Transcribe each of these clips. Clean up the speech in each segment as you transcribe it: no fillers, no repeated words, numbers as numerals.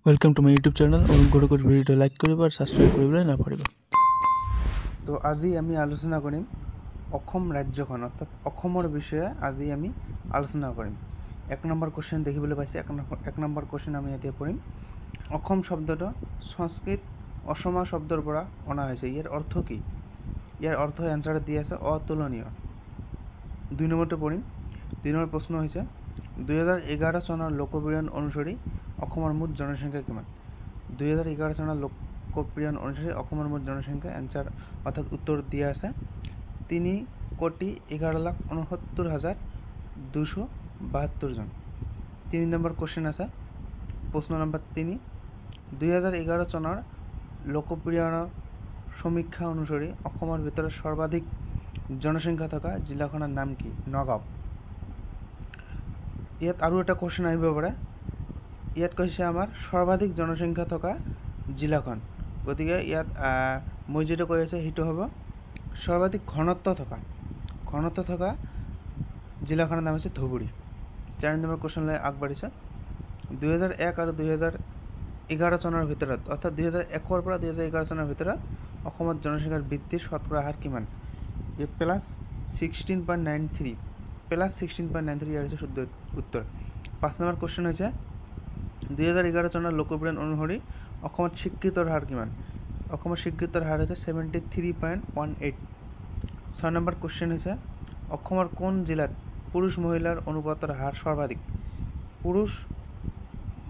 Welcome to my YouTube channel और गोटे video like करिबा और सब्सक्राइब करिबा ना पारिबा। तो আজি আমি আলোচনা কৰিম অসম ৰাজ্যখন অৰ্থাৎ অসমৰ বিষয়ে আজি আমি আলোচনা কৰিম। এক নম্বৰ কোৱেশ্চন দেখিবলৈ পাইছে। এক নম্বৰ কোৱেশ্চন আমি এতিয়া পঢ়িম। অসম শব্দটো সংস্কৃত অসমা শব্দৰ পৰা অনা হৈছে। ইয়াৰ অৰ্থ কি? ইয়াৰ অৰ্থ এনসাৰ দিয়া আছে অতুলনীয়। 2 নম্বৰটো পঢ়িম। 2 নম্বৰ প্ৰশ্ন হৈছে 2011 চনৰ লোকপিয়ন অনুসৰি অসমৰ মুঠ জনসংখ্যা কিমান? 2011 চনৰ লোকপিয়ন অনুসৰি অসমৰ মুঠ জনসংখ্যা এনসাৰ অৰ্থাৎ উত্তৰ দিয়া আছে 3,11,69,272 জন। 3 নম্বৰ কোৱেশ্চন আছে। প্ৰশ্ন নম্বৰ 3 2011 চনৰ লোকপিয়নৰ সমীক্ষা অনুসৰি অসমৰ ভিতৰত সৰ্বাধিক জনসংখ্যা থকা জিলাখনৰ নাম কি? নগাঁও। ইয়াত আৰু এটা কোৱেশ্চন আহিব পাৰে। ইয়াত কৈছে আমাৰ সৰ্বাধিক জনসংখ্যা থকা জিলাখন, গতিকে ইয়াত মই যেটা কৈ আছে সেইটো হ'ব সৰ্বাধিক ঘনত্ব থকা জিলাখনৰ নাম হৈছে ধুবুৰী। 4 নম্বৰ কোৱেশ্চনলৈ আগবাঢ়িছে। 2001 আৰু 2011 চনৰ ভিতৰত অৰ্থাৎ 2001 পৰা 2011 চনৰ ভিতৰত অসমত জনসংখ্যাৰ বৃদ্ধিৰ শতকৰা হাৰ কিমান? এই +16.93 ইয়াৰ হৈছে শুদ্ধ উত্তৰ। 5 নম্বৰ কোৱেশ্চন হৈছে 2011 চনৰ লোকপিয়ন অনুসৰি অসমত শিক্ষিতৰ হাৰ কিমান? অসমৰ শিক্ষিতৰ হাৰ হৈছে 73.18। 6 নম্বৰ কোৱেশ্চন হৈছে অসমৰ কোন জিলাত পুৰুষ মহিলাৰ অনুপাতৰ হাৰ সৰ্বাধিক? পুৰুষ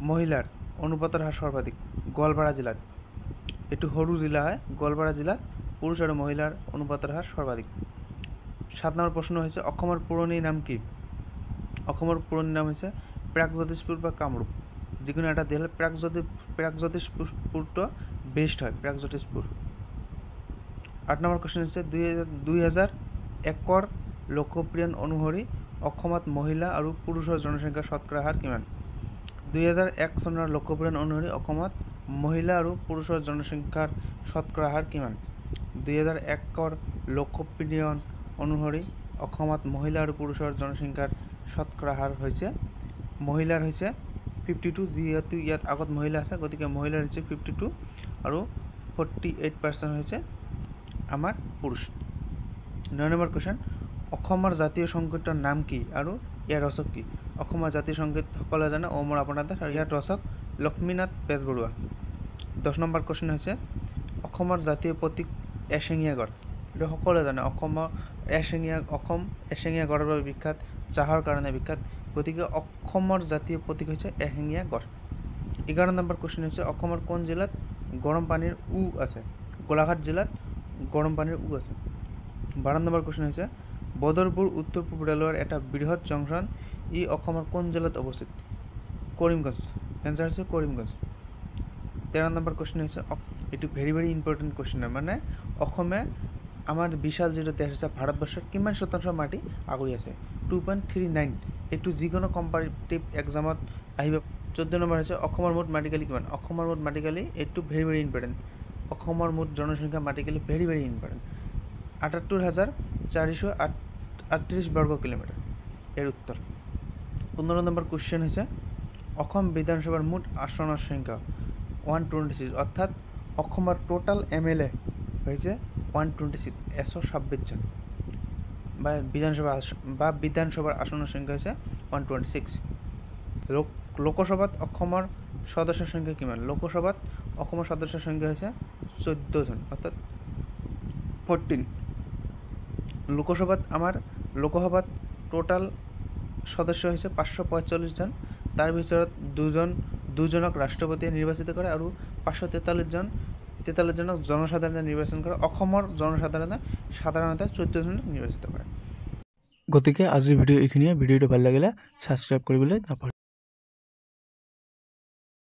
মহিলাৰ অনুপাতৰ হাৰ সৰ্বাধিক গোৱালপাৰা জিলাত। এইটো সৰু জিলা হয়। গোৱালপাৰা জিলাত পুৰুষ আৰু মহিলাৰ অনুপাতৰ হাৰ সৰ্বাধিক। 7 নম্বৰ প্ৰশ্ন হৈছে অসমৰ পুৰণি নাম কি? অসমৰ পুৰণি নাম হৈছে প্ৰাগজ্যোতিষপুৰ বা কামৰূপ। যিকোনো এটা দিলে প্ৰাগজ্যোতিষপুৰটো বেষ্ট হয়, প্ৰাগজ্যোতিষপুৰ। 8 নম্বৰ কোৱেশ্চন হৈছে 2001 লোকপিয়ন অনুসৰি অসমত মহিলা আৰু পুৰুষৰ জনসংখ্যাৰ শতকৰা হাৰ কিমান? 2001 চনৰ লোকপিয়ন অনুসৰি অসমত মহিলা আৰু পুৰুষৰ জনসংখ্যাৰ শতকৰা হাৰ কিমান? 2001 লোকপিয়ন অনুসৰি অসমত মহিলা আৰু পুৰুষৰ জনসংখ্যাৰ শতকৰা হাৰ হৈছে মহিলাৰ হৈছে 52, যিহেতু ইয়াত আগত মহিলা আছে গতিকে মহিলাৰ হৈছে 52 আৰু 48% হৈছে আমাৰ পুৰুষ। 9 নম্বৰ কোৱেশ্চন অসমৰ জাতীয় সংগীতৰ নাম কি আৰু ইয়াৰ ৰচক কি? অসমৰ জাতীয় সংগীত সকলোৱে জানে অমৰ আপোনাৰ দাস আৰু ইয়াৰ ৰচক লক্ষ্মীনাথ বেজবৰুৱা। 10 নম্বৰ কোৱেশ্চন হৈছে অসমৰ জাতীয় প্ৰতীক এশিঙীয়া গড়। এইটো সকলোৱে জানে অসম এশিঙীয়া গড়ৰ বাবে বিখ্যাত, চাহৰ কাৰণে বিখ্যাত, গতিকে অসমৰ জাতীয় প্ৰতীক হৈছে এশিঙীয়া গড়। 11 নম্বৰ কোৱেশ্চন হৈছে অসমৰ কোন জিলাত গৰম পানীৰ আছে? গোলাঘাট জিলাত গৰম পানীৰ আছে। 12 নম্বৰ কোৱেশ্চন হৈছে বদৰপুৰ উত্তৰ পূব ৰেলৱেৰ এটা বৃহৎ জংচন, ই অসমৰ কোন জিলাত অৱস্থিত? কৰিমগঞ্জ। এনসাৰ হৈছে কৰিমগঞ্জ। 13 নম্বৰ কোৱেশ্চন হৈছে এইটো ভেৰি ইম্পৰ্টেণ্ট কোৱেশ্চন হয়, মানে অসমে আমাৰ বিশাল যিটো দেশ আছে ভাৰতবৰ্ষৰ কিমান শতাংশ মাটি আগুৰি আছে? 2.39। এইটো যিকোনো কম্পাৰিটিভ এক্সামত আহিব। 14 নম্বৰ হৈছে অসমৰ মুঠ মাটিকালি কিমান? অসমৰ মুঠ মাটিকালি এইটো ভেৰি ইম্পৰ্টেণ্ট। অসমৰ মুঠ জনসংখ্যা মাটিকালি ভেৰি ইম্পৰ্টেণ্ট 78,438 বৰ্গ কিলোমিটাৰ এৰ উত্তৰ। 15 নম্বৰ কোৱেশ্চন হৈছে অসম বিধানসভাৰ মুঠ আসনৰ সংখ্যা 126, অৰ্থাৎ অসমৰ টোটাল MLA হৈছে 126, 126 জন, বা বিধানসভাৰ আসনৰ সংখ্যা হৈছে 126। লোকসভাত অসমৰ সদস্যৰ সংখ্যা কিমান? লোকসভাত অসমৰ সদস্যৰ সংখ্যা হৈছে 14 জন, অৰ্থাৎ 14। লোকসভাত টোটাল সদস্য হৈছে 545 জন, তাৰ ভিতৰত দুজনক ৰাষ্ট্ৰপতিয়ে নিৰ্বাচিত কৰে আৰু 543 জনক জনসাধাৰণে নিৰ্বাচন কৰে। অসমৰ জনসাধাৰণে সাধাৰণতে 14 জনক নিৰ্বাচিত কৰে। গতিকে আজিৰ ভিডিঅ' এইখিনিয়ে। ভিডিঅ'টো ভাল লাগিলে ছাবস্ক্ৰাইব কৰিবলৈ নাপাহৰিব।